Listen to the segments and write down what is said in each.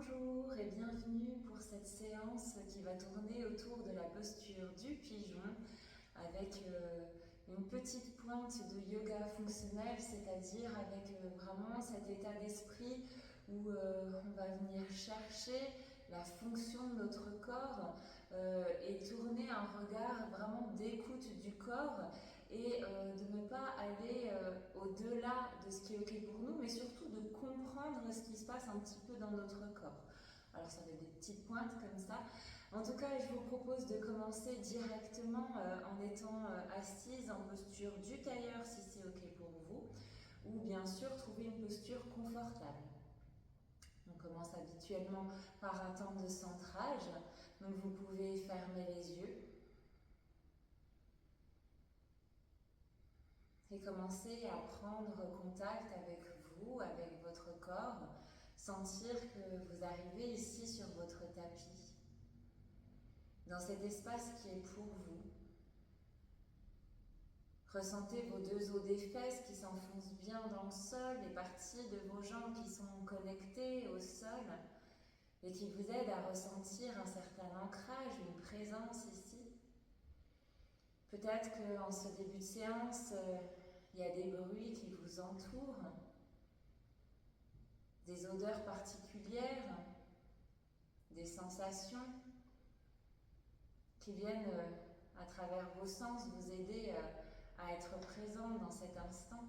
Bonjour et bienvenue pour cette séance qui va tourner autour de la posture du pigeon avec une petite pointe de yoga fonctionnel, c'est-à-dire avec vraiment cet état d'esprit où on va venir chercher la fonction de notre corps et tourner un regard vraiment d'écoute du corps et de ne pas aller au-delà de ce qui est ok pour nous, mais surtout de comprendre ce qui se passe un petit peu dans notre corps. Alors ça va être des petites pointes comme ça. En tout cas, je vous propose de commencer directement en étant assise en posture du tailleur si c'est ok pour vous, ou bien sûr trouver une posture confortable. On commence habituellement par un temps de centrage, donc vous pouvez fermer les yeux et commencer à prendre contact avec vous, avec votre corps, sentir que vous arrivez ici sur votre tapis, dans cet espace qui est pour vous. Ressentez vos deux os des fesses qui s'enfoncent bien dans le sol, les parties de vos jambes qui sont connectées au sol et qui vous aident à ressentir un certain ancrage, une présence ici. Peut-être qu'en ce début de séance, il y a des bruits qui vous entourent, des odeurs particulières, des sensations qui viennent à travers vos sens vous aider à être présent dans cet instant.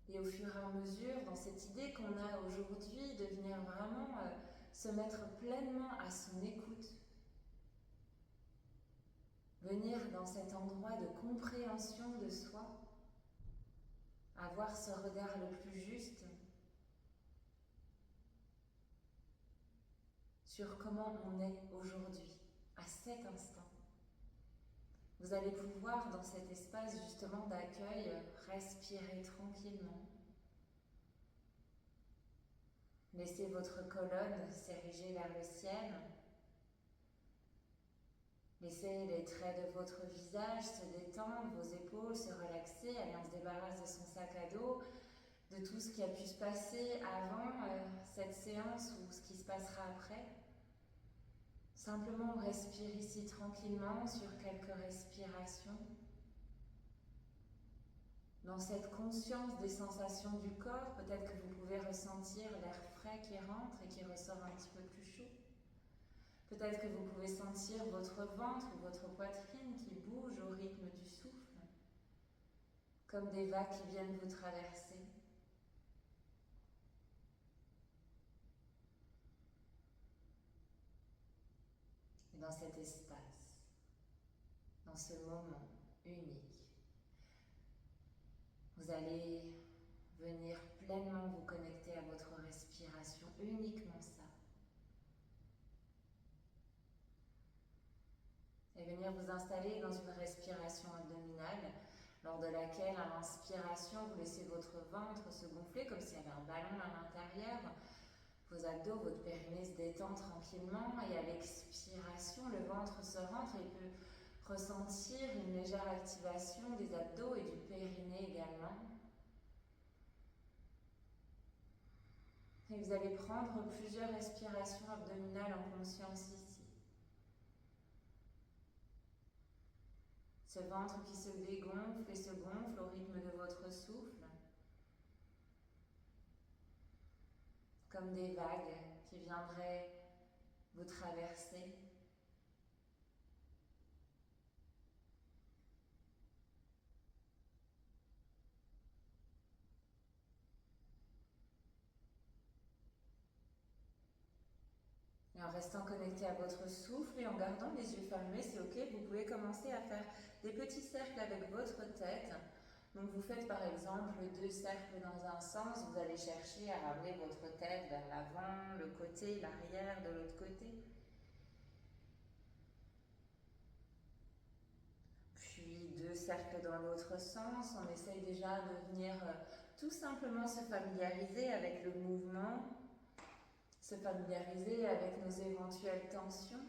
Et au fur et à mesure, dans cette idée qu'on a aujourd'hui de venir vraiment se mettre pleinement à son écoute, venir dans cet endroit de compréhension de soi, avoir ce regard le plus juste sur comment on est aujourd'hui, à cet instant. Vous allez pouvoir, dans cet espace justement d'accueil, respirer tranquillement. Laissez votre colonne s'ériger vers le ciel. Laissez les traits de votre visage se détendre, vos épaules se relaxer. Allez, on se débarrasse de son sac à dos, de tout ce qui a pu se passer avant cette séance ou ce qui se passera après. Simplement, on respire ici tranquillement sur quelques respirations. Dans cette conscience des sensations du corps, peut-être que vous pouvez ressentir l'air frais qui rentre et qui ressort un petit peu plus chaud. Peut-être que vous pouvez sentir votre ventre ou votre poitrine qui bouge au rythme du souffle, comme des vagues qui viennent vous traverser. Et dans cet espace, dans ce moment unique, vous allez venir pleinement vous connecter à votre respiration, uniquement ça. Et venir vous installer dans une respiration abdominale, lors de laquelle, à l'inspiration, vous laissez votre ventre se gonfler comme s'il y avait un ballon à l'intérieur. Vos abdos, votre périnée se détend tranquillement et à l'expiration, le ventre se rentre et peut ressentir une légère activation des abdos et du périnée également. Et vous allez prendre plusieurs respirations abdominales en conscience ici. Ce ventre qui se dégonfle et se gonfle au rythme de votre souffle, comme des vagues qui viendraient vous traverser. Et en restant connecté à votre souffle et en gardant les yeux fermés, c'est ok, vous pouvez commencer à faire des petits cercles avec votre tête. Donc vous faites par exemple 2 cercles dans un sens, vous allez chercher à ramener votre tête vers l'avant, le côté, l'arrière de l'autre côté. Puis 2 cercles dans l'autre sens, on essaye déjà de venir tout simplement se familiariser avec le mouvement, se familiariser avec nos éventuelles tensions.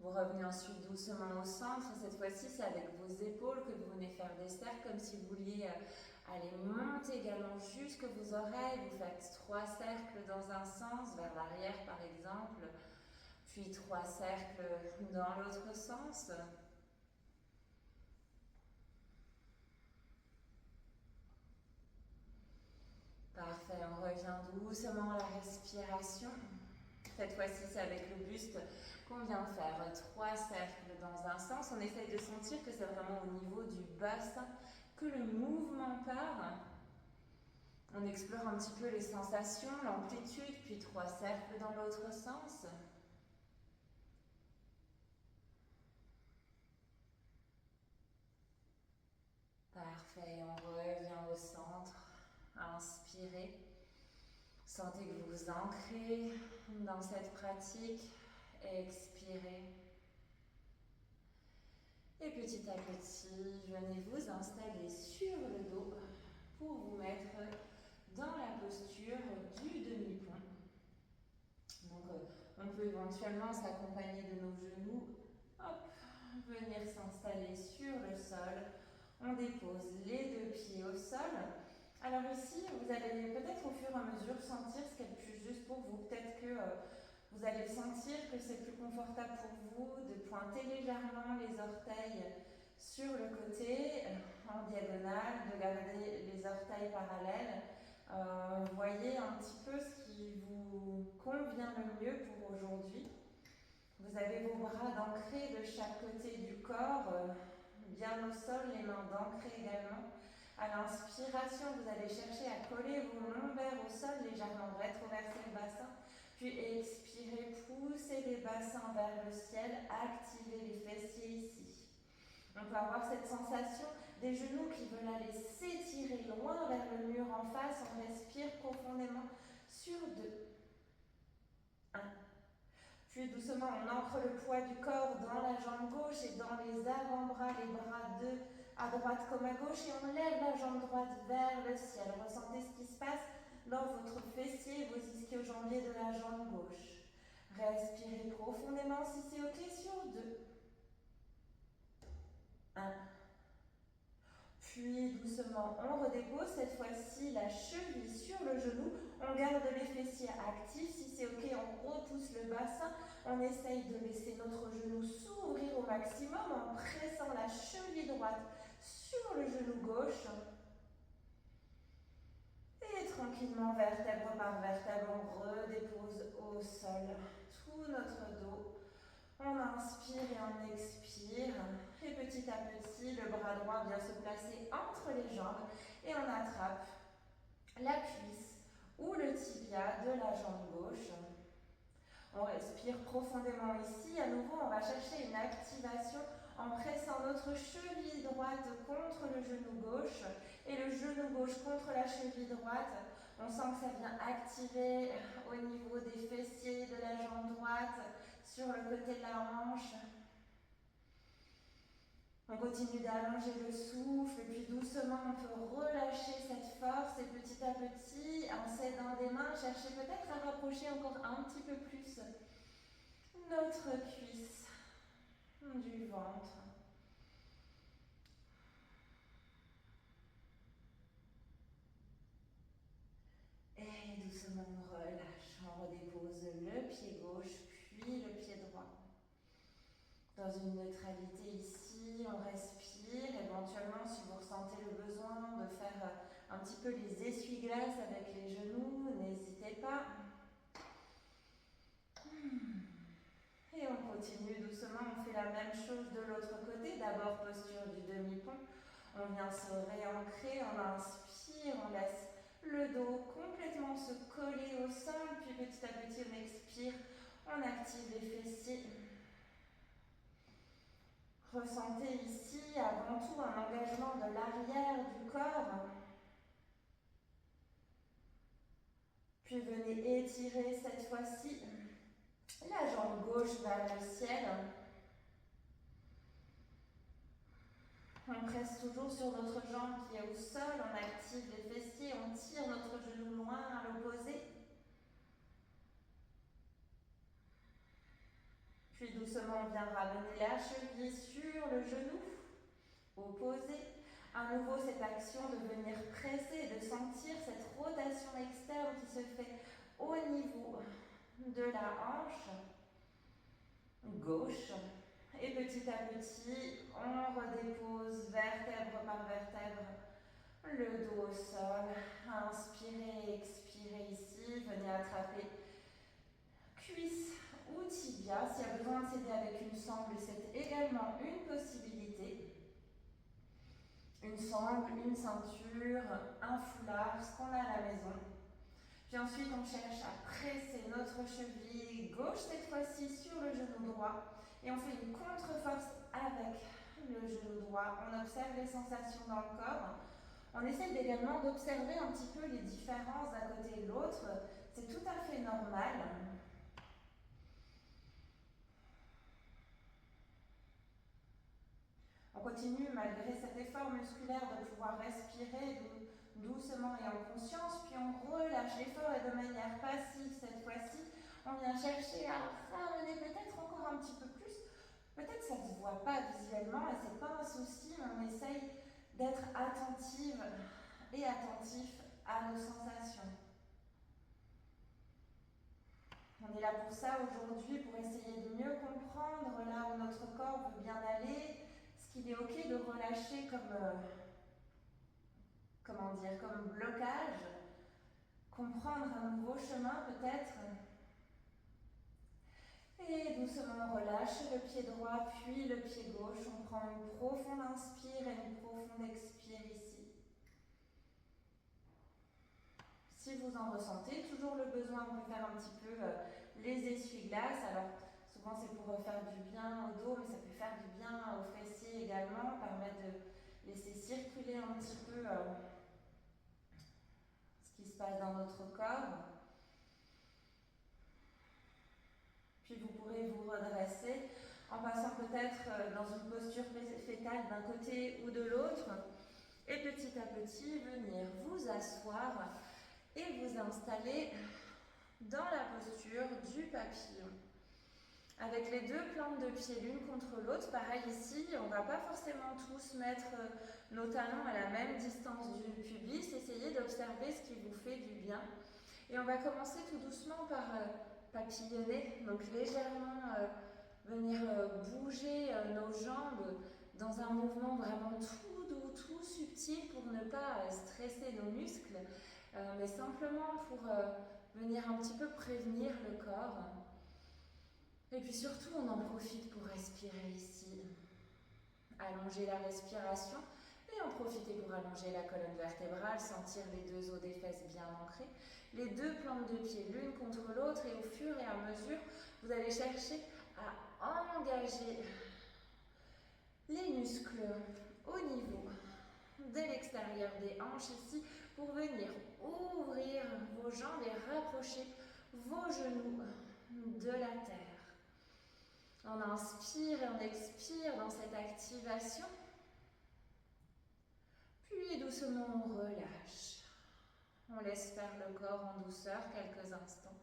Vous revenez ensuite doucement au centre. Cette fois-ci, c'est avec vos épaules que vous venez faire des cercles, comme si vous vouliez Allez, montez également jusque vos oreilles. Vous faites 3 cercles dans un sens, vers l'arrière par exemple, puis 3 cercles dans l'autre sens. Parfait, on revient doucement à la respiration. Cette fois-ci, c'est avec le buste qu'on vient de faire 3 cercles dans un sens. On essaye de sentir que c'est vraiment au niveau du bassin que le mouvement part. On explore un petit peu les sensations, l'amplitude, puis 3 cercles dans l'autre sens. Parfait, on revient au centre. Inspirez. Sentez que vous vous ancrez dans cette pratique. Expirez. Et petit à petit, venez vous installer sur le dos pour vous mettre dans la posture du demi-pont. Donc, on peut éventuellement s'accompagner de nos genoux. Hop, venir s'installer sur le sol. On dépose les 2 pieds au sol. Alors ici, vous allez peut-être au fur et à mesure sentir ce qui est le plus juste pour vous. Peut-être que vous allez sentir que c'est plus confortable pour vous de pointer légèrement les orteils sur le côté, en diagonale, de garder les orteils parallèles. Voyez un petit peu ce qui vous convient le mieux pour aujourd'hui. Vous avez vos bras ancrés de chaque côté du corps, bien au sol, les mains ancrées également. À l'inspiration, vous allez chercher à coller vos lombaires au sol, légèrement rétroverser le bassin. Puis expirez, poussez les bassins vers le ciel, activez les fessiers ici. On peut avoir cette sensation des genoux qui veulent aller s'étirer loin vers le mur en face. On respire profondément sur 2. 1. Puis doucement, on ancre le poids du corps dans la jambe gauche et dans les avant-bras, les bras à droite comme à gauche, et on lève la jambe droite vers le ciel. Ressentez ce qui se passe dans votre fessier et vos ischio-jambiers de la jambe gauche. Respirez profondément si c'est ok sur 2. 1. Puis doucement, on redépose cette fois-ci la cheville sur le genou. On garde les fessiers actifs. Si c'est ok, on repousse le bassin. On essaye de laisser notre genou s'ouvrir au maximum en pressant la cheville droite sur le genou gauche. Et tranquillement, vertèbre par vertèbre, on redépose au sol tout notre dos. On inspire et on expire. Et petit à petit, le bras droit vient se placer entre les jambes et on attrape la cuisse ou le tibia de la jambe gauche. On respire profondément ici. À nouveau, on va chercher une activation en pressant notre cheville droite contre le genou gauche et le genou gauche contre la cheville droite. On sent que ça vient activer au niveau des fessiers de la jambe droite, sur le côté de la hanche. On continue d'allonger le souffle et puis doucement on peut relâcher cette force et petit à petit, en s'aidant des mains, chercher peut-être à rapprocher encore un petit peu plus notre cuisse du ventre. Et doucement on relâche, on redépose le pied gauche puis le pied droit. Dans une neutralité ici, on respire. Éventuellement, si vous ressentez le besoin de faire un petit peu les essuie-glaces avec les genoux, n'hésitez pas. Et on continue doucement, on fait la même chose de l'autre côté. D'abord, posture du demi-pont. On vient se réancrer, on inspire, on laisse le dos complètement se coller au sol. Puis petit à petit, on expire, on active les fessiers. Ressentez ici avant tout un engagement de l'arrière du corps. Puis venez étirer cette fois-ci la jambe gauche vers le ciel. On presse toujours sur notre jambe qui est au sol, on active les fessiers, on tire notre genou loin à l'opposé. Puis doucement, on vient ramener la cheville sur le genou opposé. À nouveau, cette action de venir presser, de sentir cette rotation externe qui se fait au niveau de la hanche gauche. Et petit à petit, on redépose vertèbre par vertèbre le dos au sol. Inspirez, expirez ici. Venez attraper cuisse ou tibia. S'il y a besoin de s'aider avec une sangle, c'est également une possibilité. Une sangle, une ceinture, un foulard, ce qu'on a à la maison. Puis ensuite, on cherche à presser notre cheville gauche, cette fois-ci sur le genou droit. Et on fait une contre-force avec le genou droit. On observe les sensations dans le corps. On essaie également d'observer un petit peu les différences d'un côté et de l'autre. C'est tout à fait normal. On continue malgré cet effort musculaire de pouvoir respirer doucement et en conscience, puis on relâche l'effort et de manière passive cette fois-ci, on vient chercher à ramener peut-être encore un petit peu plus. Peut-être ça ne se voit pas visuellement et c'est pas un souci, mais on essaye d'être attentive et attentif à nos sensations. On est là pour ça aujourd'hui, pour essayer de mieux comprendre là où notre corps veut bien aller, ce qu'il est ok de relâcher comme blocage, comprendre un nouveau chemin peut-être. Et doucement on relâche le pied droit puis le pied gauche. On prend une profonde inspire et une profonde expire ici. Si vous en ressentez toujours le besoin, on peut faire un petit peu les essuie-glaces. Alors souvent c'est pour faire du bien au dos, mais ça peut faire du bien aux fessiers également, permettre de laisser circuler un petit peu ce qui se passe dans notre corps. Puis vous pourrez vous redresser en passant peut-être dans une posture fétale d'un côté ou de l'autre. Et petit à petit, venir vous asseoir et vous installer dans la posture du papillon. Avec les deux plantes de pied l'une contre l'autre, pareil ici, on ne va pas forcément tous mettre nos talons à la même distance du pubis. Essayez d'observer ce qui vous fait du bien. Et on va commencer tout doucement par papillonner, donc légèrement venir bouger nos jambes dans un mouvement vraiment tout doux, tout subtil pour ne pas stresser nos muscles, mais simplement pour venir un petit peu prévenir le corps. Et puis surtout, on en profite pour respirer ici. Allonger la respiration et en profiter pour allonger la colonne vertébrale, sentir les deux os des fesses bien ancrés, les deux plantes de pied l'une contre l'autre, et au fur et à mesure, vous allez chercher à engager les muscles au niveau de l'extérieur des hanches ici pour venir ouvrir vos jambes et rapprocher vos genoux de la terre. On inspire et on expire dans cette activation. Puis doucement on relâche. On laisse faire le corps en douceur quelques instants.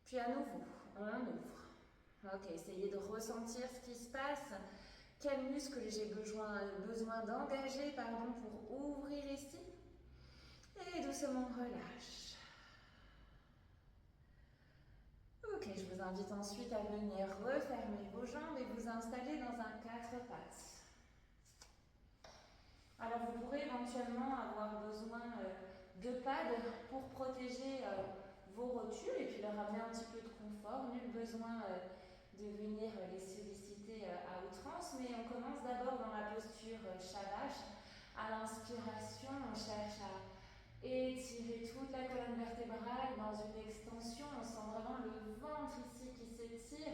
Puis à nouveau, on ouvre. Ok, essayez de ressentir ce qui se passe. Quel muscle j'ai besoin d'engager pour ouvrir ici. Et doucement on relâche. Ok, je vous invite ensuite à venir refermer vos jambes et vous installer dans un 4 pattes. Alors vous pourrez éventuellement avoir besoin de pads pour protéger vos rotules et puis leur amener un petit peu de confort. Nul besoin de venir les solliciter à outrance, mais on commence d'abord dans la posture Shavash. À l'inspiration, on cherche à étirer toute la colonne vertébrale dans une extension. On sent vraiment le ventre ici qui s'étire.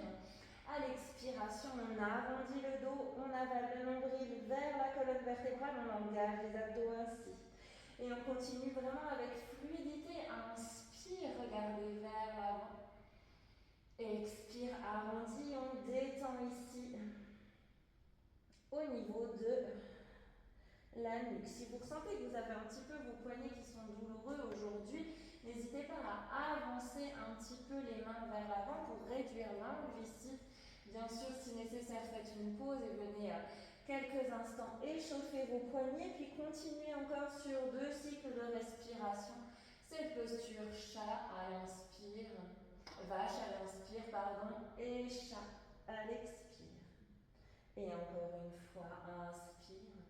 À l'expiration, on arrondit le dos, on avale le nombril vers la colonne vertébrale, on engage les abdos ainsi. Et on continue vraiment avec fluidité. Inspire, regardez vers l'avant. Expire, arrondi, on détend ici au niveau de la nuque. Si vous ressentez que vous avez un petit peu vos poignets qui sont douloureux aujourd'hui, n'hésitez pas à avancer un petit peu les mains vers l'avant pour réduire l'angle ici. Bien sûr, si nécessaire, faites une pause et venez quelques instants, échauffez vos poignets, puis continuez encore sur 2 cycles de respiration. Cette posture chat à l'inspire, vache à l'inspire, pardon, et chat à l'expire. Et encore une fois, inspire,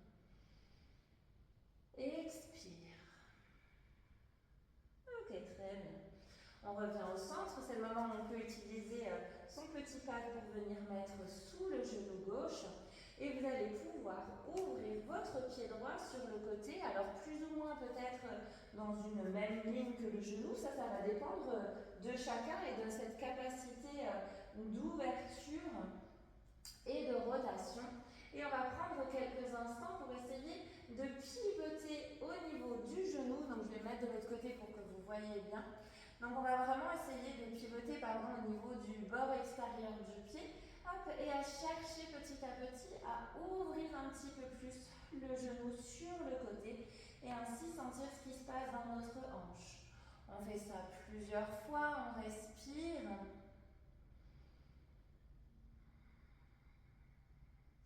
expire. Ok, très bien. On revient au centre, c'est le moment où on peut utiliser son petit pad pour venir mettre sous le genou gauche. Et vous allez pouvoir ouvrir votre pied droit sur le côté, alors plus ou moins peut-être dans une même ligne que le genou, ça va dépendre de chacun et de cette capacité d'ouverture et de rotation. Et on va prendre quelques instants pour essayer de pivoter au niveau du genou. Donc je vais mettre de l'autre côté pour que vous voyez bien. Donc on va vraiment essayer de pivoter au niveau du bord extérieur du pied. Hop, et à chercher petit à petit à ouvrir un petit peu plus le genou sur le côté et ainsi sentir ce qui se passe dans notre hanche. On fait ça plusieurs fois, on respire.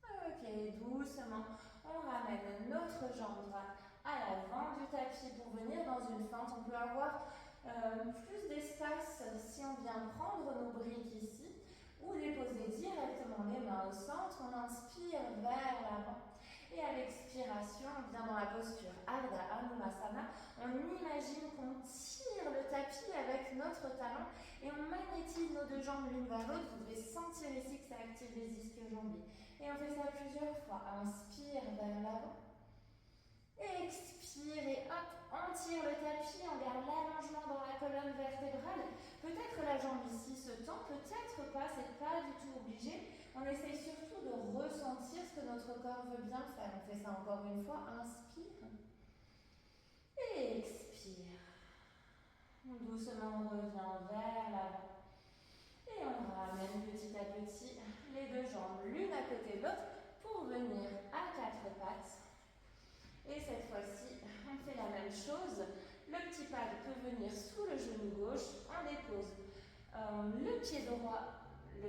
Ok, doucement, on ramène notre jambe droite à l'avant du tapis pour venir dans une fente. On peut avoir plus d'espace si on vient prendre nos briques ici ou déposer directement les mains au centre. On inspire vers l'avant et à l'expiration, on vient dans la posture Ardha Anumasana. On imagine qu'on tire le tapis avec notre talon et on magnétise nos deux jambes l'une vers l'autre. Vous devez sentir ici que ça active les ischio-jambiers. Et on fait ça plusieurs fois. Inspire vers l'avant. Expire et hop, on tire le tapis, on garde l'allongement dans la colonne vertébrale. Peut-être la jambe ici se tend, peut-être pas, c'est pas du tout obligé. On essaye surtout de ressentir ce que notre corps veut bien faire. On fait ça encore une fois. Inspire. Et expire. Doucement, on revient vers l'avant. Et on ramène petit à petit les deux jambes l'une à côté de l'autre pour venir à quatre pattes. Et cette fois-ci, on fait la même chose. Le petit pad peut venir sous le genou gauche. On dépose le pied droit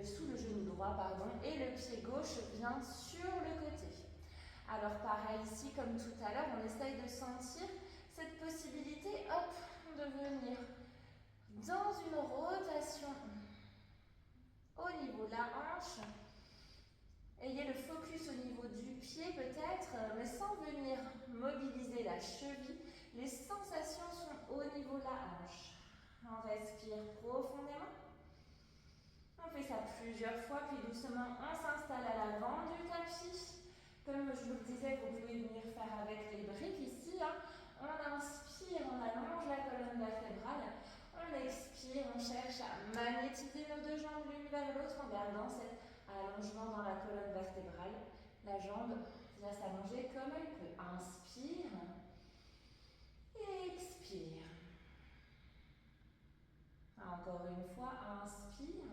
sous le genou droit, et le pied gauche vient sur le côté. Alors pareil ici, comme tout à l'heure, on essaye de sentir cette possibilité, hop, de venir dans une rotation au niveau de la hanche. Ayez le focus au niveau du pied peut-être, mais sans venir mobiliser la cheville. Les sensations sont au niveau de la hanche. On respire profondément. On fait ça plusieurs fois, puis doucement on s'installe à l'avant du tapis. Comme je vous le disais, vous pouvez venir faire avec les briques ici. On inspire, on allonge la colonne vertébrale. On expire, on cherche à magnétiser nos deux jambes l'une vers l'autre en gardant cet allongement dans la colonne vertébrale. La jambe vient s'allonger comme elle peut. Inspire. Expire. Encore une fois, inspire.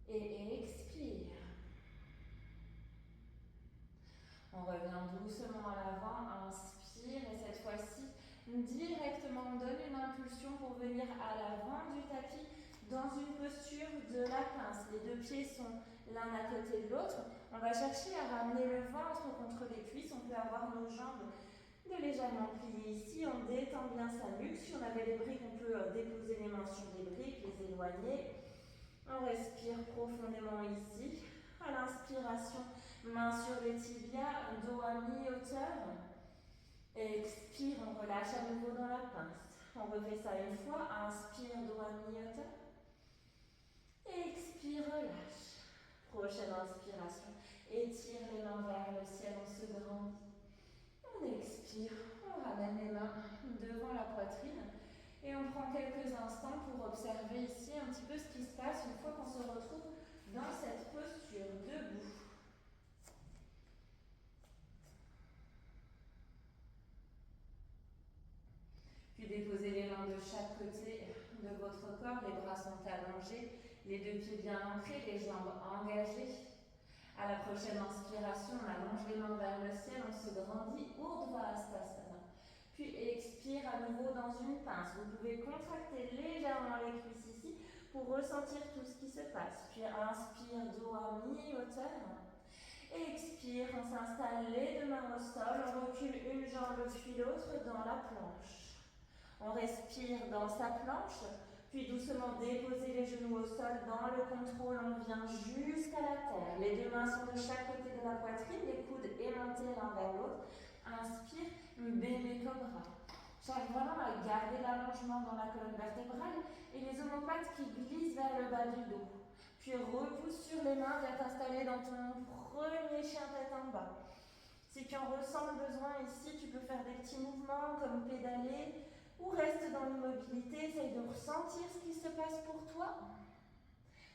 Et expire. On revient doucement à l'avant, inspire et cette fois-ci, directement on donne une impulsion pour venir à l'avant du tapis dans une posture de la pince. Les deux pieds sont l'un à côté de l'autre. On va chercher à ramener le ventre contre les cuisses. On peut avoir nos jambes de légèrement plier ici. On détend bien sa nuque. Si on avait les briques, on peut déposer les mains sur les briques, les éloigner. On respire profondément ici. À l'inspiration, main sur les tibias, dos à mi-hauteur. Expire, on relâche à nouveau dans la pince. On refait ça une fois. Inspire, dos à mi-hauteur. Expire, relâche. Prochaine inspiration. Étire les mains vers le ciel, on se grandit. On expire, on ramène les mains devant la poitrine. Et on prend quelques instants pour observer ici un petit peu ce qui se passe une fois qu'on se retrouve dans cette posture debout. Puis déposez les mains de chaque côté de votre corps, les bras sont allongés, les deux pieds bien ancrés, les jambes engagées. À la prochaine inspiration, on allonge les mains vers le ciel, on se grandit, Urdhva Hastasana. Puis expire à nouveau dans une pince. Vous pouvez contracter légèrement les cuisses ici pour ressentir tout ce qui se passe. Puis inspire, dos à mi-hauteur. Expire, on s'installe les deux mains au sol, on recule une jambe puis l'autre dans la planche. On respire dans sa planche, puis doucement déposer les genoux au sol dans le contrôle, on vient jusqu'à la terre. Les deux mains sont de chaque côté de la poitrine, les coudes aimantés l'un vers l'autre. Inspire, bébé cobra. Cherche vraiment à garder l'allongement dans la colonne vertébrale et les omoplates qui glissent vers le bas du dos. Puis repousse sur les mains, viens t'installer dans ton premier chien tête en bas. Si tu en ressens le besoin ici, tu peux faire des petits mouvements comme pédaler ou reste dans l'immobilité, essaye de ressentir ce qui se passe pour toi.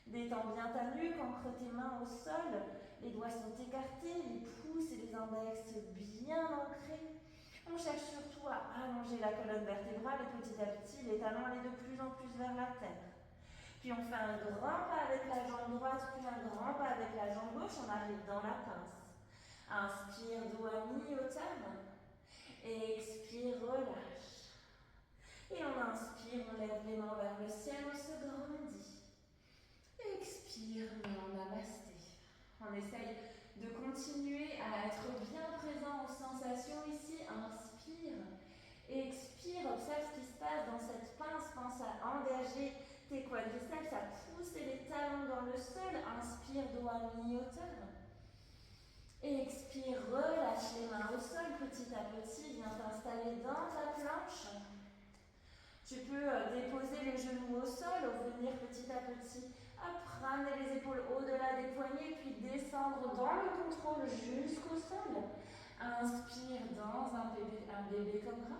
Détends bien ta nuque, ancre tes mains au sol, les doigts sont écartés, les pouces et les index bien ancrés. On cherche surtout à allonger la colonne vertébrale et petit à petit les talons aller de plus en plus vers la terre. Puis on fait un grand pas avec la jambe droite, puis un grand pas avec la jambe gauche, on arrive dans la pince. Inspire, dos à mi-hauteur. Expire, relâche. Et on inspire, on lève les mains vers le ciel, on se grandit. Expire, mais en namasté. On essaye de continuer à être bien présent aux sensations ici. Inspire. Expire, observe ce qui se passe dans cette pince, pense à engager tes quadriceps, à pousser les talons dans le sol. Inspire, dos à mi-hauteur. Expire, relâche les mains au sol petit à petit, viens t'installer dans ta planche. Tu peux déposer les genoux au sol, venir petit à petit, ramener les épaules au-delà des poignets, puis descendre dans le contrôle jusqu'au sol. Inspire dans un bébé cobra.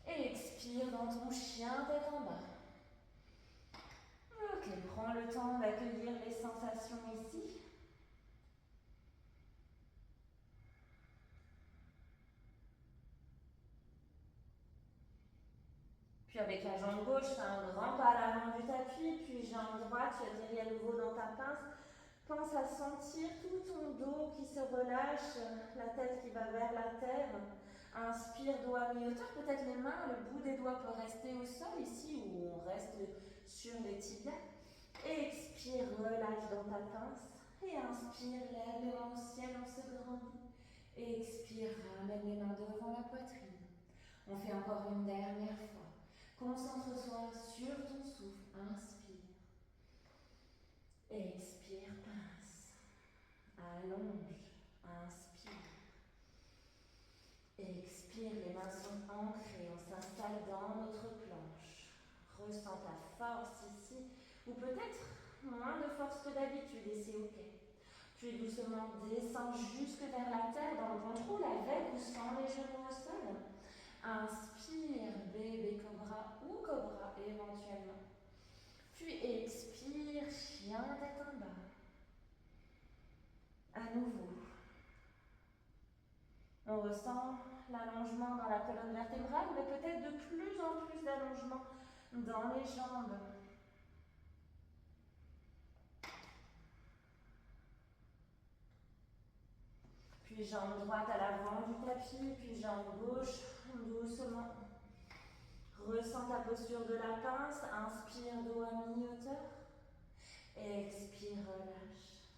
Et expire dans ton chien tête en bas. Ok, prends le temps d'accueillir les sensations ici. Puis avec la jambe gauche, fais un grand pas à l'avant du tapis, puis jambe droite, tu atterris à nouveau dans ta pince. Pense à sentir tout ton dos qui se relâche, la tête qui va vers la terre. Inspire, dos à mi-hauteur, peut-être les mains, le bout des doigts peut rester au sol ici, où on reste sur les tibias. Expire, relâche dans ta pince. Et inspire, lève les mains au ciel, on se grandit. Expire, ramène les mains devant la poitrine. On fait encore une dernière fois. Concentre-toi sur ton souffle. Inspire. Expire, pince. Allonge. Inspire. Expire, les mains sont ancrées. On s'installe dans notre planche. Ressens ta force ici. Ou peut-être moins de force que d'habitude et c'est ok. Puis doucement descends jusque vers la terre dans le contrôle avec ou sans les genoux au sol. Inspire, bébé cobra ou cobra éventuellement. Puis expire, chien tête en bas. À nouveau. On ressent l'allongement dans la colonne vertébrale, mais peut-être de plus en plus d'allongement dans les jambes. Puis jambe droite à l'avant du tapis, puis jambe gauche doucement. Ressens ta posture de la pince, inspire, dos à mi-hauteur. Expire, relâche.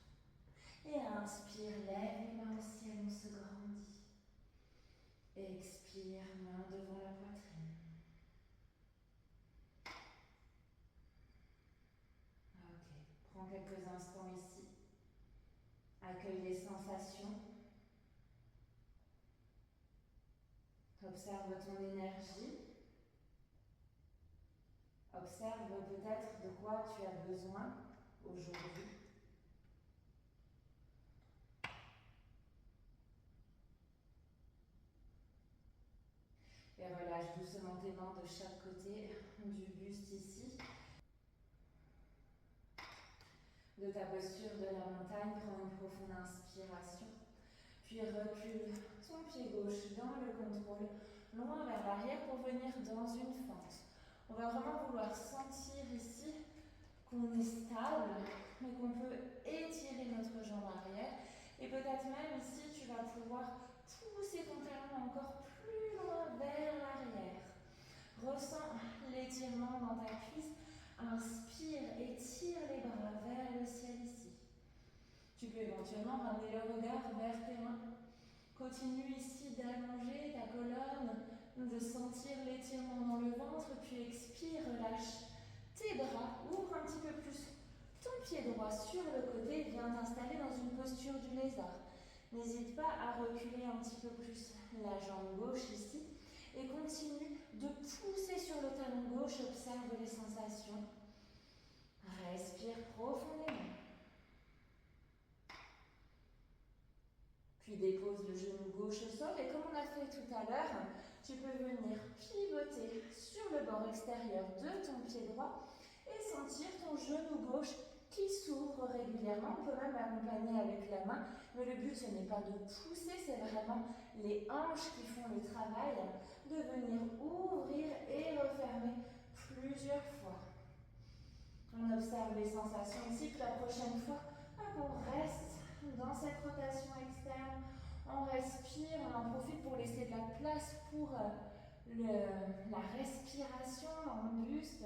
Et inspire, lève les mains au ciel, on se grandit. Expire, main devant la poitrine. Ok, prends quelques instants ici. Accueille les sensations. Observe ton énergie. Observe peut-être de quoi tu as besoin aujourd'hui. Et relâche doucement tes mains de chaque côté du buste ici. De ta posture de la montagne, prends une profonde inspiration. Puis recule ton pied gauche dans le contrôle, loin vers l'arrière pour venir dans une fente. On va vraiment vouloir sentir ici qu'on est stable, mais qu'on peut étirer notre jambe arrière. Et peut-être même ici, tu vas pouvoir pousser ton talon encore plus loin vers l'arrière. Ressens l'étirement dans ta cuisse. Inspire, étire les bras vers le ciel ici. Tu peux éventuellement ramener le regard vers tes mains. Continue ici d'allonger ta colonne, de sentir l'étirement dans le ventre, puis expire, relâche tes bras, ouvre un petit peu plus ton pied droit sur le côté, viens t'installer dans une posture du lézard. N'hésite pas à reculer un petit peu plus la jambe gauche ici et continue de pousser sur le talon gauche, observe les sensations. Respire profondément. Puis dépose le genou gauche au sol et comme on a fait tout à l'heure, tu peux venir pivoter sur le bord extérieur de ton pied droit et sentir ton genou gauche qui s'ouvre régulièrement. On peut même l'accompagner avec la main, mais le but ce n'est pas de pousser, c'est vraiment les hanches qui font le travail, de venir ouvrir et refermer plusieurs fois. On observe les sensations ici, que la prochaine fois, on reste dans cette rotation externe, on respire, on en profite pour laisser de la place pour la respiration en buste.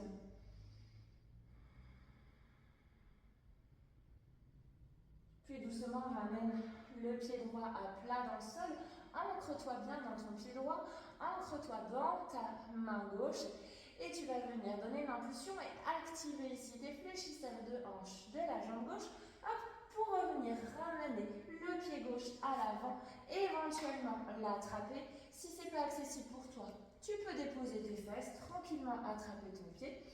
Puis doucement ramène le pied droit à plat dans le sol, ancre-toi bien dans ton pied droit, ancre-toi dans ta main gauche et tu vas venir donner une impulsion et activer ici tes fléchisseurs de hanche de la jambe gauche. Pour revenir ramener le pied gauche à l'avant, éventuellement l'attraper. Si ce n'est pas accessible pour toi, tu peux déposer tes fesses, tranquillement attraper ton pied.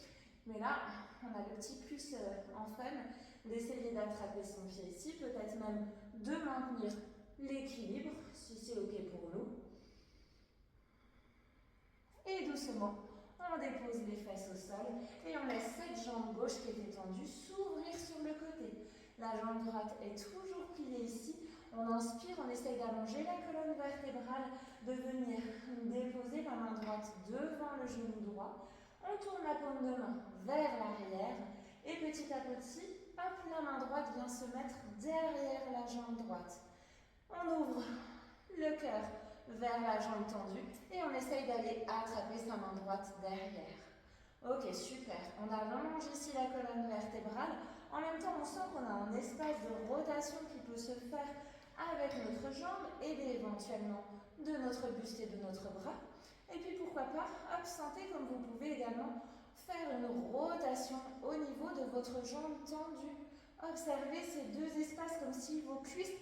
Mais là, on a le petit plus en fun d'essayer d'attraper son pied ici, peut-être même de maintenir l'équilibre, si c'est ok pour nous. Et doucement, on dépose les fesses au sol et on laisse cette jambe gauche qui est étendue s'ouvrir sur le côté. La jambe droite est toujours pliée ici. On inspire, on essaye d'allonger la colonne vertébrale, de venir déposer la main droite devant le genou droit. On tourne la paume de main vers l'arrière et petit à petit, hop, la main droite vient se mettre derrière la jambe droite. On ouvre le cœur vers la jambe tendue et on essaye d'aller attraper sa main droite derrière. Ok, super. On allonge ici la colonne vertébrale. En même temps, on sent qu'on a un espace de rotation qui peut se faire avec notre jambe, aider éventuellement de notre buste et de notre bras. Et puis pourquoi pas, hop, sentez comme vous pouvez également faire une rotation au niveau de votre jambe tendue. Observez ces deux espaces comme si vos cuisses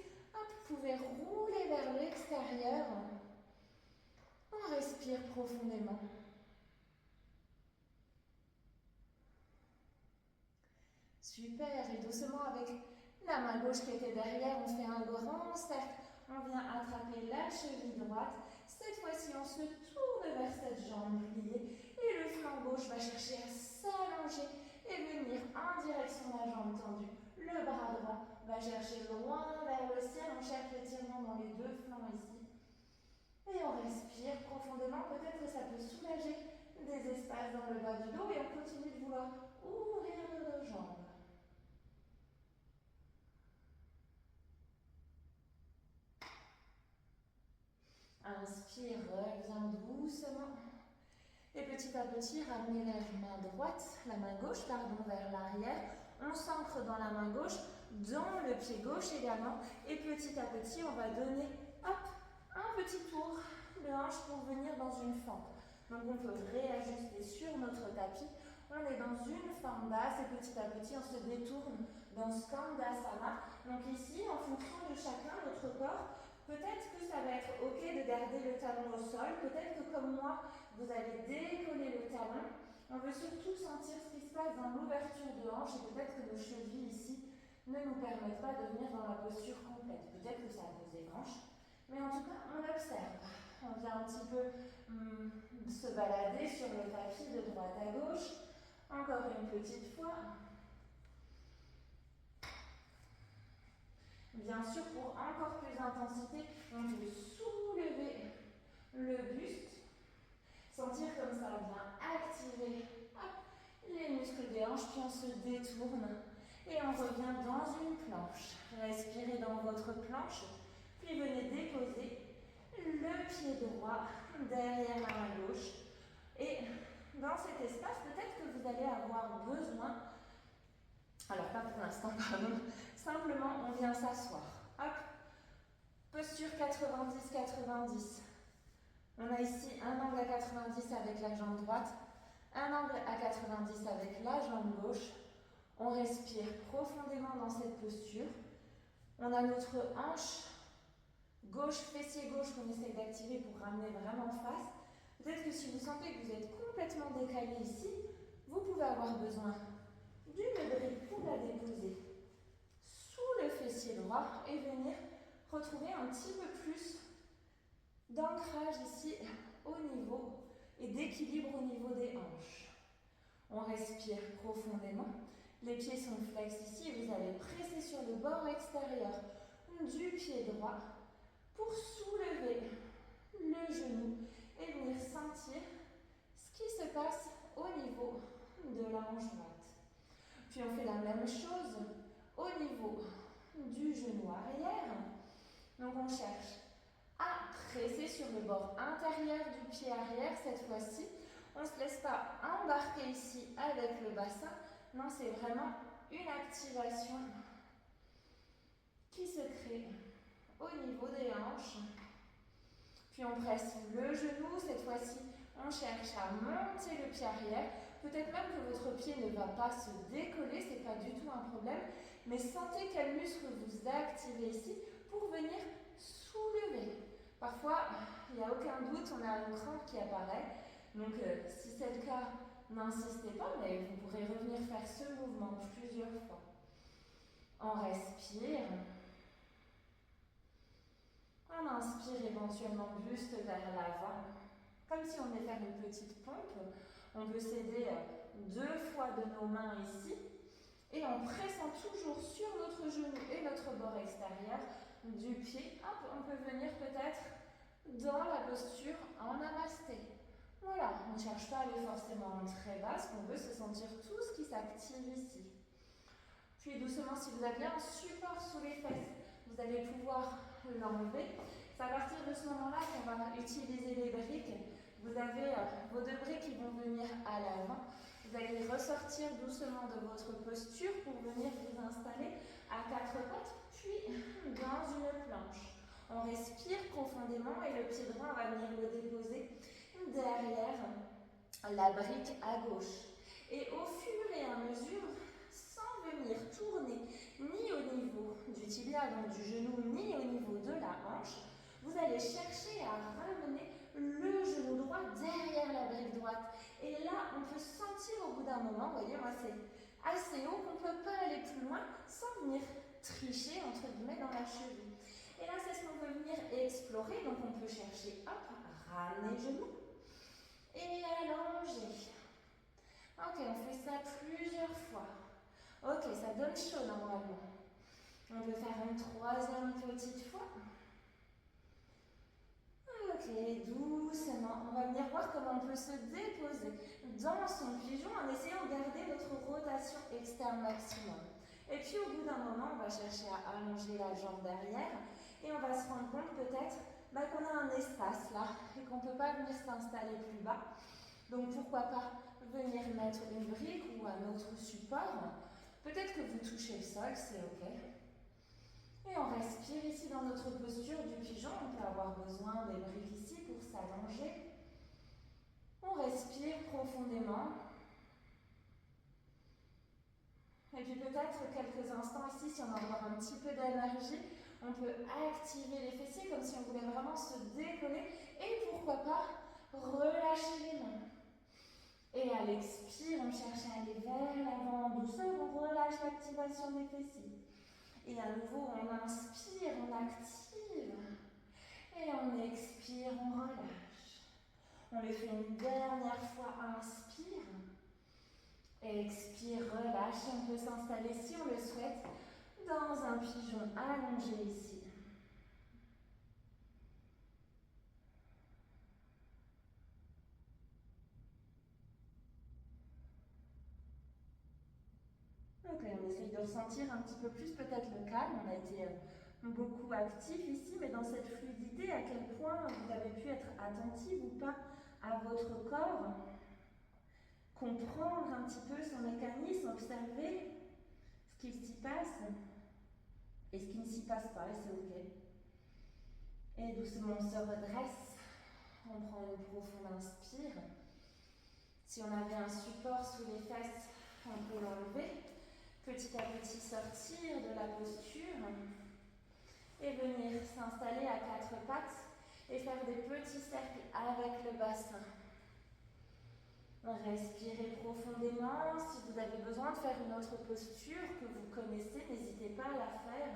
pouvaient rouler vers l'extérieur. On respire profondément. Super, et doucement avec la main gauche qui était derrière, on fait un grand cercle. On vient attraper la cheville droite. Cette fois-ci, on se tourne vers cette jambe pliée et le flanc gauche va chercher à s'allonger et venir en direction de la jambe tendue. Le bras droit va chercher loin vers le ciel. On cherche l'étirement dans les deux flancs ici. Et on respire profondément. Peut-être que ça peut soulager des espaces dans le bas du dos et on continue de vouloir ouvrir nos jambes. Inspire, reviens doucement. Et petit à petit, ramenez la main gauche vers l'arrière. On s'ancre dans la main gauche, dans le pied gauche également. Et petit à petit, on va donner un petit tour de hanche pour venir dans une fente. Donc on peut réajuster sur notre tapis. On est dans une forme basse et petit à petit, on se détourne dans Skandasana. Donc ici, en fonction de chacun, notre corps, peut-être que ça va être ok de garder le talon au sol. Peut-être que comme moi, vous allez décoller le talon. On veut surtout sentir ce qui se passe dans l'ouverture de hanche et peut-être que nos chevilles ici ne nous permettent pas de venir dans la posture complète. Peut-être que ça vous dérange, mais en tout cas, on observe. On vient un petit peu se balader sur le tapis de droite à gauche. Encore une petite fois. Bien sûr, pour encore plus d'intensité, on peut soulever le buste. Sentir comme ça vient activer les muscles des hanches, puis on se détourne et on revient dans une planche. Respirez dans votre planche, puis venez déposer le pied droit derrière la main gauche. Et dans cet espace, peut-être que vous allez avoir besoin, alors pas pour l'instant, pardon, Simplement, on vient s'asseoir. Hop, posture 90-90. On a ici un angle à 90 avec la jambe droite, un angle à 90 avec la jambe gauche. On respire profondément dans cette posture. On a notre hanche gauche, fessier gauche qu'on essaie d'activer pour ramener vraiment face. Peut-être que si vous sentez que vous êtes complètement décalé ici, vous pouvez avoir besoin d'une brique pour la déposer sous le fessier droit et venir retrouver un petit peu plus d'ancrage ici au niveau et d'équilibre au niveau des hanches. On respire profondément. Les pieds sont flex ici. Vous allez presser sur le bord extérieur du pied droit pour soulever le genou et venir sentir ce qui se passe au niveau de la hanche droite. Puis on fait la même chose au niveau du genou arrière. Donc on cherche à presser sur le bord intérieur du pied arrière cette fois-ci. On ne se laisse pas embarquer ici avec le bassin. Non, c'est vraiment une activation qui se crée au niveau des hanches. Puis on presse le genou. Cette fois-ci, on cherche à monter le pied arrière. Peut-être même que votre pied ne va pas se décoller, ce n'est pas du tout un problème. Mais sentez quel muscle vous activez ici pour venir soulever. Parfois, il n'y a aucun doute, on a une crampe qui apparaît. Donc, si c'est le cas, n'insistez pas, mais vous pourrez revenir faire ce mouvement plusieurs fois. On respire. On inspire éventuellement buste vers l'avant, comme si on allait faire une petite pompe. On peut s'aider 2 fois de nos mains ici. Et en pressant toujours sur notre genou et notre bord extérieur du pied, hop, on peut venir peut-être dans la posture en namasté. Voilà, on ne cherche pas à aller forcément en très bas, ce qu'on veut, c'est sentir tout ce qui s'active ici. Puis doucement, si vous avez un support sous les fesses, vous allez pouvoir l'enlever. C'est à partir de ce moment-là qu'on va utiliser les briques. Vous avez vos 2 briques qui vont venir à l'avant. Vous allez ressortir doucement de votre posture pour venir vous installer à 4 pattes, puis dans une planche. On respire profondément et le pied droit, on va venir le déposer derrière la brique à gauche. Et au fur et à mesure, sans venir tourner ni au niveau du tibia, donc du genou, ni au niveau de la hanche, vous allez chercher à ramener le genou droit derrière la brique droite. Et là, on peut sentir au bout d'un moment, vous voyez, moi c'est assez haut qu'on ne peut pas aller plus loin sans venir tricher, entre guillemets, dans la cheville. Et là, c'est ce qu'on veut venir explorer. Donc, on peut chercher, hop, ramener le genou et allonger. Ok, on fait ça plusieurs fois. Ok, ça donne chaud normalement. On peut faire une 3e petite fois. Ok, doucement, on va venir voir comment on peut se déposer dans son pigeon en essayant de garder notre rotation externe maximum. Et puis au bout d'un moment, on va chercher à allonger la jambe derrière et on va se rendre compte peut-être qu'on a un espace là et qu'on ne peut pas venir s'installer plus bas. Donc pourquoi pas venir mettre une brique ou un autre support. Peut-être que vous touchez le sol, c'est ok. Et on respire ici dans notre posture du pigeon. On peut avoir besoin des briques ici pour s'allonger. On respire profondément. Et puis peut-être quelques instants ici, si on a encore un petit peu d'énergie, on peut activer les fessiers comme si on voulait vraiment se décoller. Et pourquoi pas relâcher les mains. Et à l'expire, on cherche à aller vers l'avant en douceur. On relâche l'activation des fessiers. Et à nouveau, on inspire, on active. Et on expire, on relâche. On le fait une dernière fois, inspire. Expire, relâche. On peut s'installer, si on le souhaite, dans un pigeon allongé ici. Ok, on essaye de ressentir un petit peu plus peut-être le calme. On a été beaucoup actif ici, mais dans cette fluidité, à quel point vous avez pu être attentive ou pas à votre corps, comprendre un petit peu son mécanisme, observer ce qu'il s'y passe. et ce qui ne s'y passe pas, et c'est ok. Et doucement on se redresse, on prend une profonde inspire. Si on avait un support sous les fesses, on peut l'enlever. Petit à petit sortir de la posture et venir s'installer à quatre pattes et faire des petits cercles avec le bassin. Respirez profondément. Si vous avez besoin de faire une autre posture que vous connaissez, n'hésitez pas à la faire.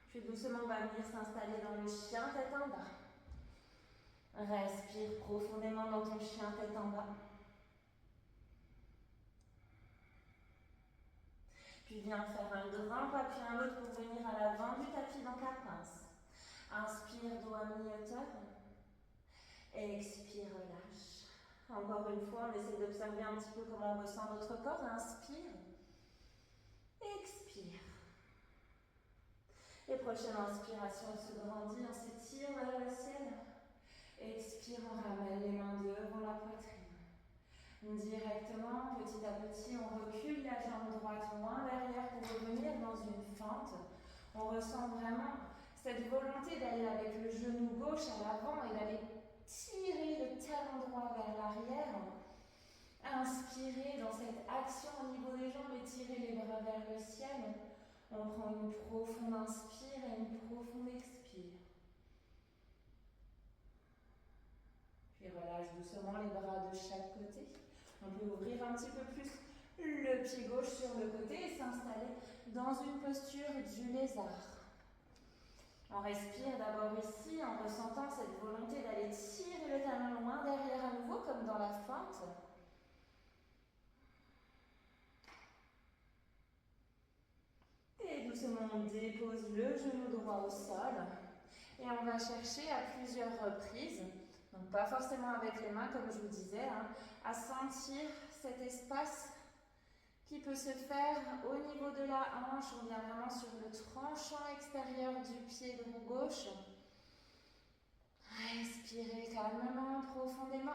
Puis doucement, on va venir s'installer dans le chien tête en bas. Respire profondément dans ton chien tête en bas. Puis viens faire un grand pas puis un autre pour venir à l'avant du tapis dans ta pince. Inspire, dos à mi-hauteur. Expire, relâche. Encore une fois, on essaie d'observer un petit peu comment on ressent notre corps. Inspire. Expire. Et prochaine inspiration, on se grandit, on s'étire vers le ciel. Expire, on ramène les mains devant la poitrine. Directement, petit à petit, on recule la jambe droite loin derrière pour revenir dans une fente. On ressent vraiment cette volonté d'aller avec le genou gauche à l'avant et d'aller tirer le talon droit vers l'arrière. Inspirez dans cette action au niveau des jambes et tirez les bras vers le ciel. On prend une profonde inspire et une profonde expire. Puis relâche doucement les bras de chaque côté. On peut ouvrir un petit peu plus le pied gauche sur le côté et s'installer dans une posture du lézard. On respire d'abord ici en ressentant cette volonté d'aller tirer le talon loin derrière à nouveau comme dans la fente. Et doucement on dépose le genou droit au sol. Et on va chercher à plusieurs reprises, donc pas forcément avec les mains comme je vous disais, à sentir cet espace qui peut se faire au niveau de la hanche. On vient vraiment sur le tranchant extérieur du pied gauche. Respirez calmement, profondément.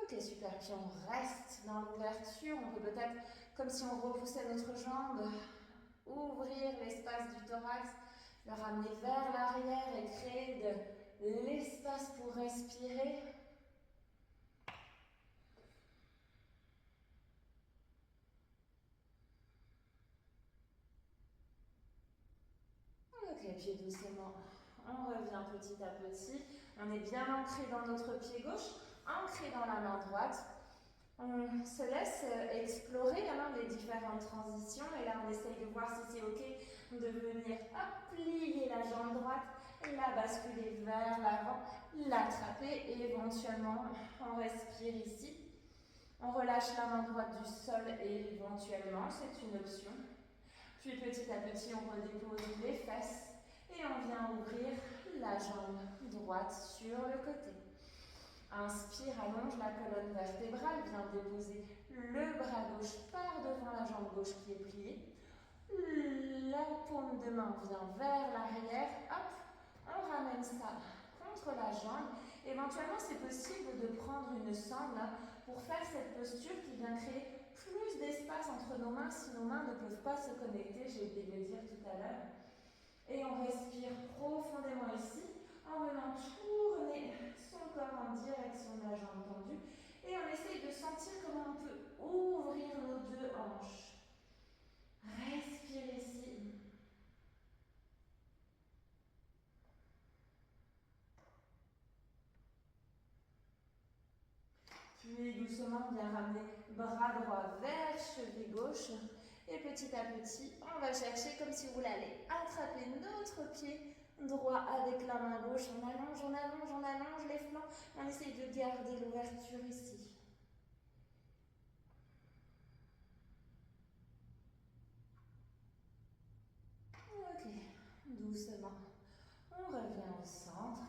Ok, super. Puis on reste dans l'ouverture. On peut peut-être, comme si on repoussait notre jambe, ouvrir l'espace du thorax, le ramener vers l'arrière et créer de l'espace pour respirer. Ok, puis doucement, on revient petit à petit. On est bien ancré dans notre pied gauche, ancré dans la main droite. On se laisse explorer les différentes transitions et là on essaye de voir si c'est ok de venir plier la jambe droite, la basculer vers l'avant, l'attraper et éventuellement on respire ici. On relâche la main droite du sol et éventuellement, c'est une option. Puis petit à petit on redépose les fesses et on vient ouvrir la jambe droite sur le côté. Inspire, allonge la colonne vertébrale, viens déposer le bras gauche par devant la jambe gauche qui est pliée. La paume de main vient vers l'arrière, hop, on ramène ça contre la jambe. Éventuellement, c'est possible de prendre une sangle pour faire cette posture qui vient créer plus d'espace entre nos mains si nos mains ne peuvent pas se connecter, j'ai oublié de le dire tout à l'heure. Et on respire profondément ici en venant tourner son corps en direction de la jambe tendue et on essaye de sentir comment on peut ouvrir nos deux hanches. Respire ici. Puis doucement, bien ramener bras droit vers cheville gauche. Et petit à petit, on va chercher comme si vous voulez aller attraper notre pied droit avec la main gauche. On allonge, on allonge, on allonge les flancs. On essaye de garder l'ouverture ici. Ok, doucement. On revient au centre.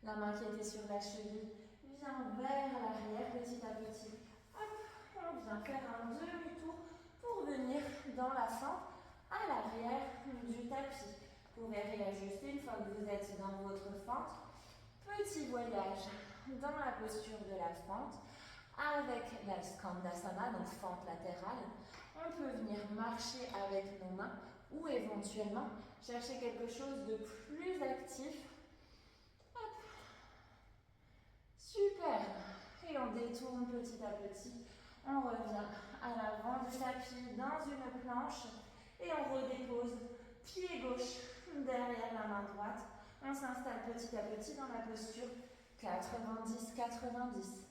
La main qui était sur la cheville vient vers l'arrière petit à petit. Hop, on vient faire un demi-tour pour venir dans la fente à l'arrière du tapis. Vous pouvez réajuster une fois que vous êtes dans votre fente. Petit voyage dans la posture de la fente avec la Skandasana, donc fente latérale. On peut venir marcher avec nos mains ou éventuellement chercher quelque chose de plus actif. Hop. Super. Et on détourne petit à petit. On revient à l'avant du tapis dans une planche et on redépose pied gauche derrière la main droite. On s'installe petit à petit dans la posture 90-90.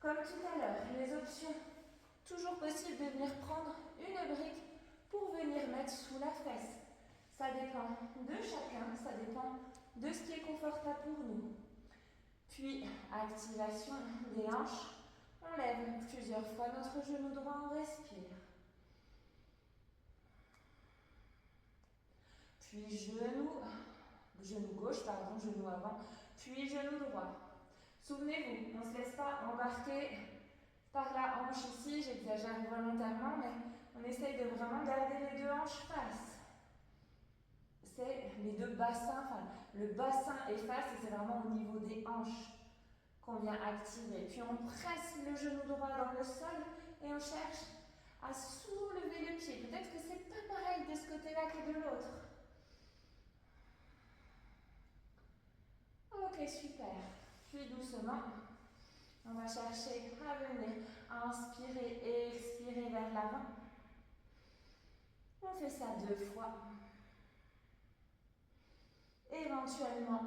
Comme tout à l'heure, les options. Toujours possible de venir prendre une brique pour venir mettre sous la fesse. Ça dépend de chacun, ça dépend de ce qui est confortable pour nous. Puis, activation des hanches. On lève plusieurs fois notre genou droit, on respire. Puis genou gauche, pardon, genou avant, puis genou droit. Souvenez-vous, on ne se laisse pas embarquer par la hanche ici, j'exagère volontairement, mais on essaye de vraiment garder les deux hanches face. C'est les deux bassins, enfin le bassin est face et c'est vraiment au niveau des hanches qu'on vient activer. Puis on presse le genou droit dans le sol et on cherche à soulever le pied. Peut-être que c'est pas pareil de ce côté-là que de l'autre. Ok, super. Puis doucement, on va chercher à venir inspirer et expirer vers l'avant. On fait ça 2 fois. Éventuellement,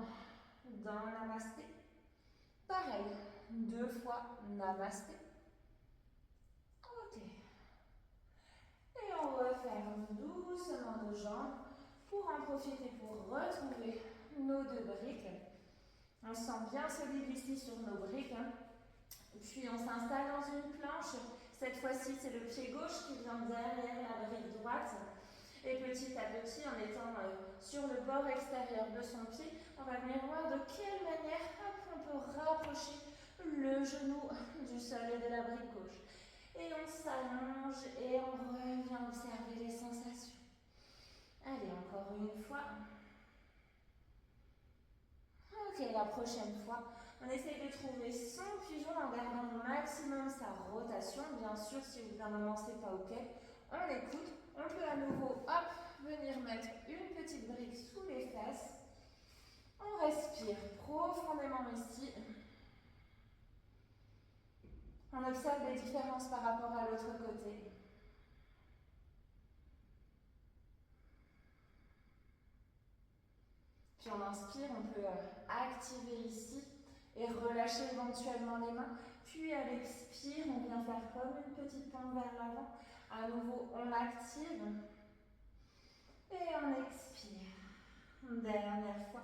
dans Namasté. Pareil, 2 fois Namasté. Ok. Et on referme doucement nos jambes pour en profiter pour retrouver nos 2 briques. On se sent bien solide ici sur nos briques. Puis on s'installe dans une planche. Cette fois-ci, c'est le pied gauche qui vient derrière la brique droite. Et petit à petit, en étant sur le bord extérieur de son pied, on va venir voir de quelle manière on peut rapprocher le genou du sol et de la brique gauche. Et on s'allonge et on revient observer les sensations. Allez, encore une fois. Ok, la prochaine fois, on essaye de trouver son pigeon en gardant au maximum sa rotation. Bien sûr, si au bout d'un moment c'est pas ok, on écoute. On peut à nouveau, hop, venir mettre une petite brique sous les fesses. On respire profondément ici. On observe les différences par rapport à l'autre côté. Puis on inspire, on peut activer ici et relâcher éventuellement les mains. Puis à l'expire, on vient faire comme une petite pompe vers l'avant. À nouveau, on active et on expire. Dernière fois,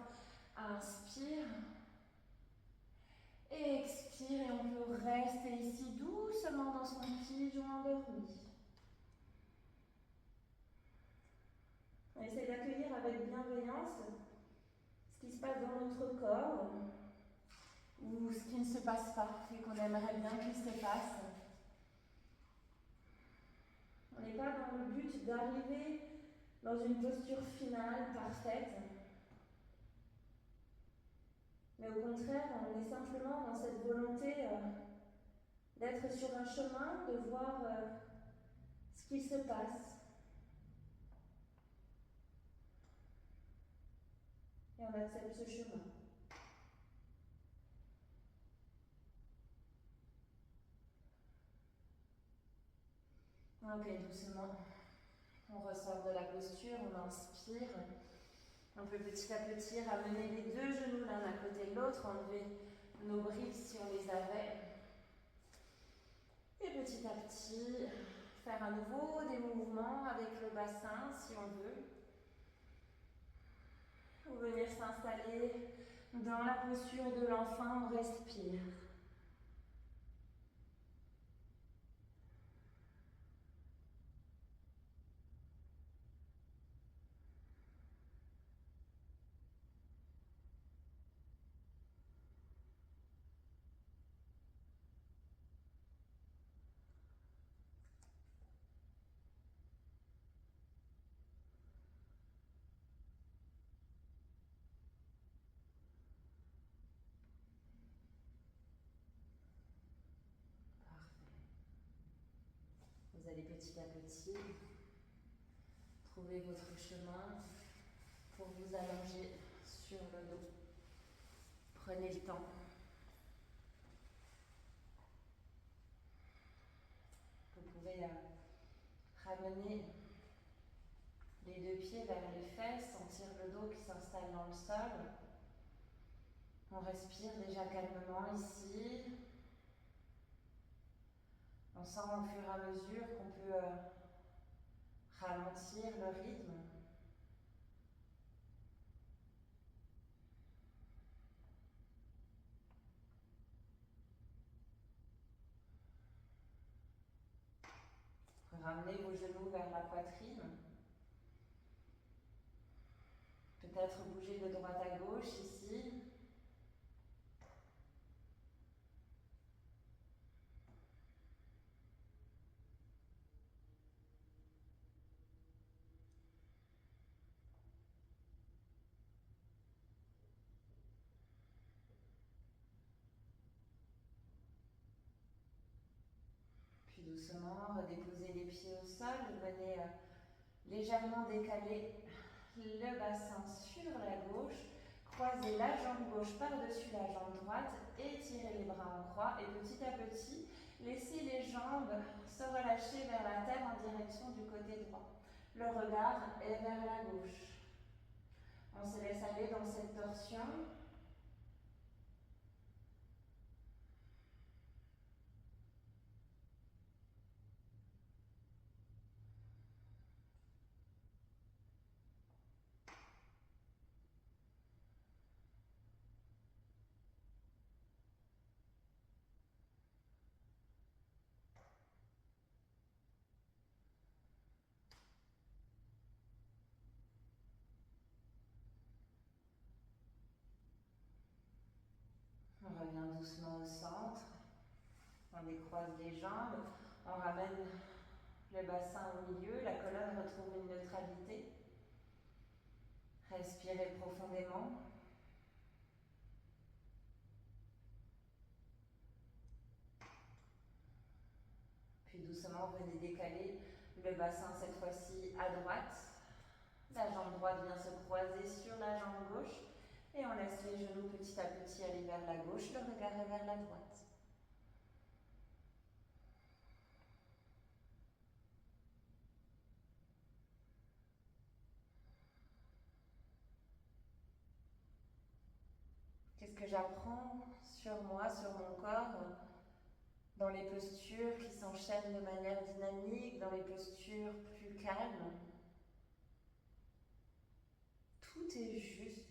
inspire et expire. Et on peut rester ici doucement dans son pigeon endormi. On essaie d'accueillir avec bienveillance ce qui se passe dans notre corps ou ce qui ne se passe pas et qu'on aimerait bien qu'il se passe. On n'est pas dans le but d'arriver dans une posture finale parfaite, mais au contraire, on est simplement dans cette volonté d'être sur un chemin, de voir ce qui se passe. Et on accepte ce chemin. Ok, doucement, on ressort de la posture, on inspire. On peut petit à petit ramener les 2 genoux l'un à côté de l'autre, enlever nos briques si on les avait. Et petit à petit, faire à nouveau des mouvements avec le bassin si on veut. Ou venir s'installer dans la posture de l'enfant, on respire. petit à petit, trouvez votre chemin pour vous allonger sur le dos. Prenez le temps. Vous pouvez ramener les deux pieds vers les fesses, sentir le dos qui s'installe dans le sol. On respire déjà calmement ici. On sent au fur et à mesure qu'on peut ralentir le rythme. Ramenez vos genoux vers la poitrine. Peut-être bouger de droite à gauche ici. Puis doucement, redéposez les pieds au sol. Venez légèrement décaler le bassin sur la gauche. Croisez la jambe gauche par-dessus la jambe droite. Étirez les bras en croix. Et petit à petit, laissez les jambes se relâcher vers la terre en direction du côté droit. Le regard est vers la gauche. On se laisse aller dans cette torsion. On revient doucement au centre. On décroise les jambes. On ramène le bassin au milieu. La colonne retrouve une neutralité. Respirez profondément. Puis doucement, venez décaler le bassin cette fois-ci à droite. La jambe droite vient se croiser sur la jambe gauche. Et on laisse les genoux petit à petit aller vers la gauche. Le regard est vers la droite. Qu'est-ce que j'apprends sur moi, sur mon corps, dans les postures qui s'enchaînent de manière dynamique, dans les postures plus calmes? Tout est juste.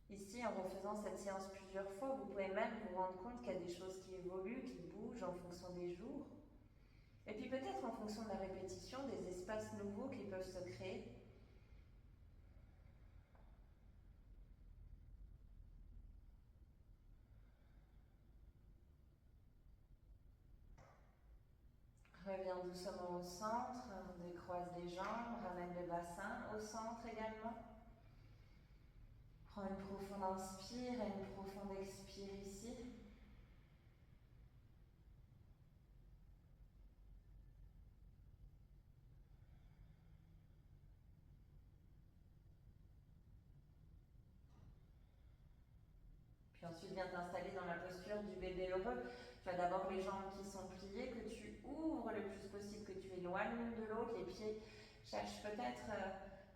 Ici, en refaisant cette séance plusieurs fois, vous pouvez même vous rendre compte qu'il y a des choses qui évoluent, qui bougent en fonction des jours. Et puis peut-être en fonction de la répétition, des espaces nouveaux qui peuvent se créer. Reviens doucement au centre, on décroise les jambes, ramène le bassin au centre également. Prends une profonde inspire et une profonde expire ici. Puis ensuite, viens t'installer dans la posture du bébé heureux. Tu as d'abord les jambes qui sont pliées, que tu ouvres le plus possible, que tu éloignes l'une de l'autre. Les pieds cherchent peut-être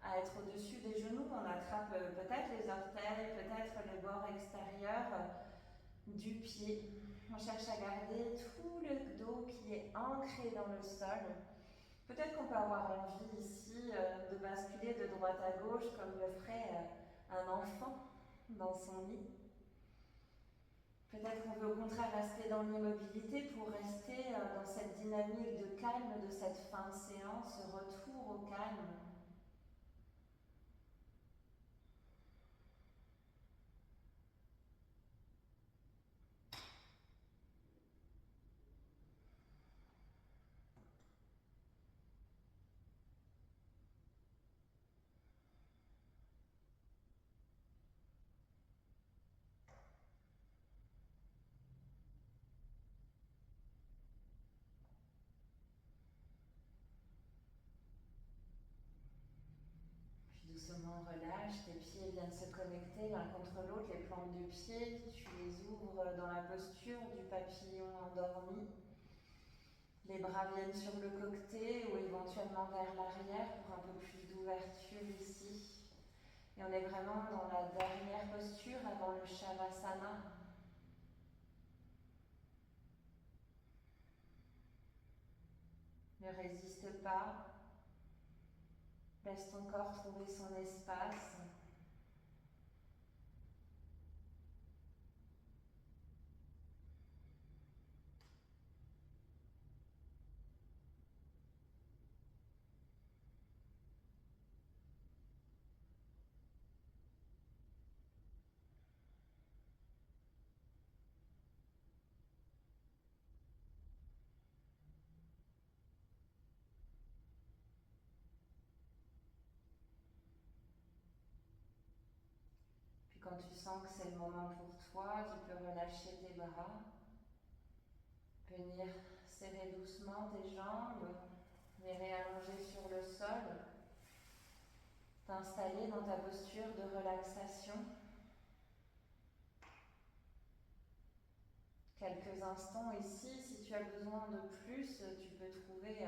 à être au-dessus des genoux. On attrape peut-être les orteils, peut-être le bord extérieur du pied. On cherche à garder tout le dos qui est ancré dans le sol. Peut-être qu'on peut avoir envie ici de basculer de droite à gauche comme le ferait un enfant dans son lit. Peut-être qu'on veut au contraire rester dans l'immobilité pour rester dans cette dynamique de calme de cette fin de séance, retour au calme. doucement relâche, tes pieds viennent se connecter l'un contre l'autre, les plantes de pied, tu les ouvres dans la posture du papillon endormi. Les bras viennent sur le coqueté ou éventuellement vers l'arrière pour un peu plus d'ouverture ici. Et on est vraiment dans la dernière posture avant le Shavasana. Ne résiste pas. Laisse ton corps trouver son espace. Puis quand tu sens que c'est le moment pour toi, tu peux relâcher tes bras, venir serrer doucement tes jambes, les réallonger sur le sol, t'installer dans ta posture de relaxation. Quelques instants ici, si tu as besoin de plus, tu peux trouver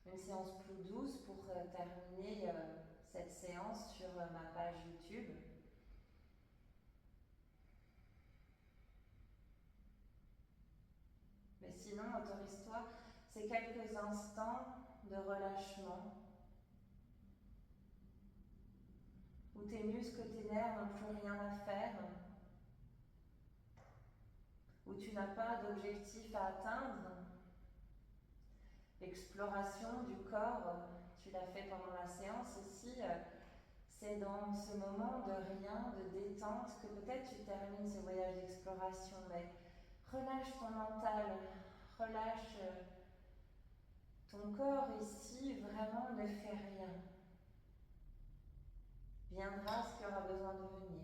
une séance plus douce pour terminer cette séance sur ma page YouTube. Mais sinon, autorise-toi ces quelques instants de relâchement où tes muscles, tes nerfs n'ont plus rien à faire, où tu n'as pas d'objectif à atteindre. L'exploration du corps, tu l'as fait pendant la séance ici, c'est dans ce moment de rien, de détente, que peut-être tu termines ce voyage d'exploration, mais relâche ton mental, relâche ton corps ici, vraiment ne fais rien. Viendra ce qui aura besoin de venir.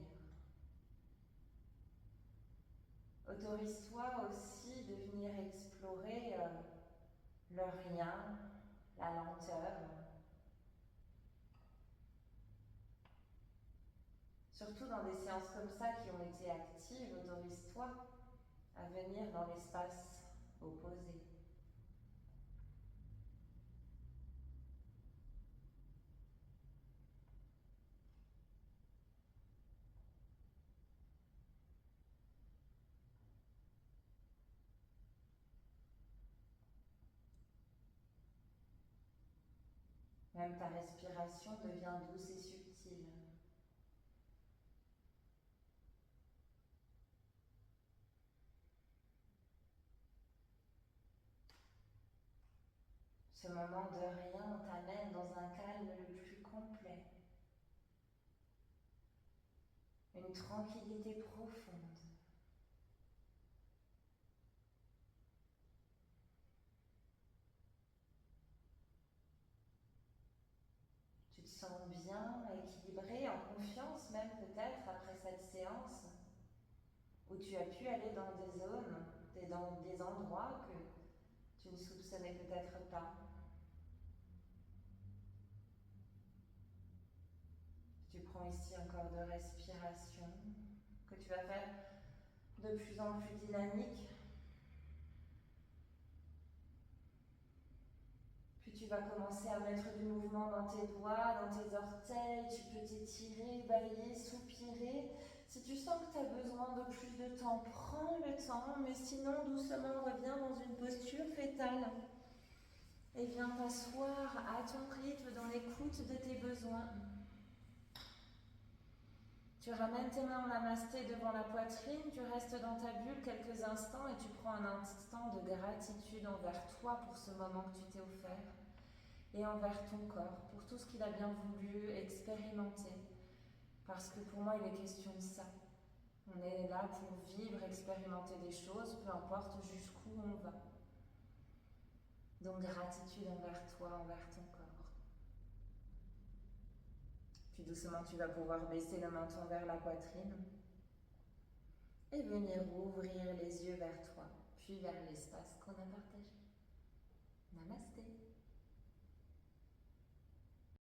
Autorise-toi aussi de venir explorer le rien, la lenteur. Surtout dans des séances comme ça qui ont été actives, autorise-toi à venir dans l'espace opposé. Même ta respiration devient douce et subtile. Ce moment de rien t'amène dans un calme le plus complet. Une tranquillité profonde. Tu te sens bien, équilibré, en confiance même peut-être après cette séance où tu as pu aller dans des zones, dans des endroits que tu ne soupçonnais peut-être pas. Tu prends ici un corps de respiration que tu vas faire de plus en plus dynamique. Puis tu vas commencer à mettre du mouvement dans tes doigts, dans tes orteils. Tu peux t'étirer, bâiller, soupirer. Si tu sens que tu as besoin de plus de temps, prends le temps, mais sinon doucement reviens dans une posture fétale. Et viens t'asseoir à ton rythme dans l'écoute de tes besoins. Tu ramènes tes mains en namasté devant la poitrine, tu restes dans ta bulle quelques instants et tu prends un instant de gratitude envers toi pour ce moment que tu t'es offert et envers ton corps pour tout ce qu'il a bien voulu expérimenter. Parce que pour moi, il est question de ça. On est là pour vivre, expérimenter des choses, peu importe jusqu'où on va. Donc gratitude envers toi, envers ton corps. Puis doucement, tu vas pouvoir baisser le menton vers la poitrine et venir ouvrir les yeux vers toi, puis vers l'espace qu'on a partagé.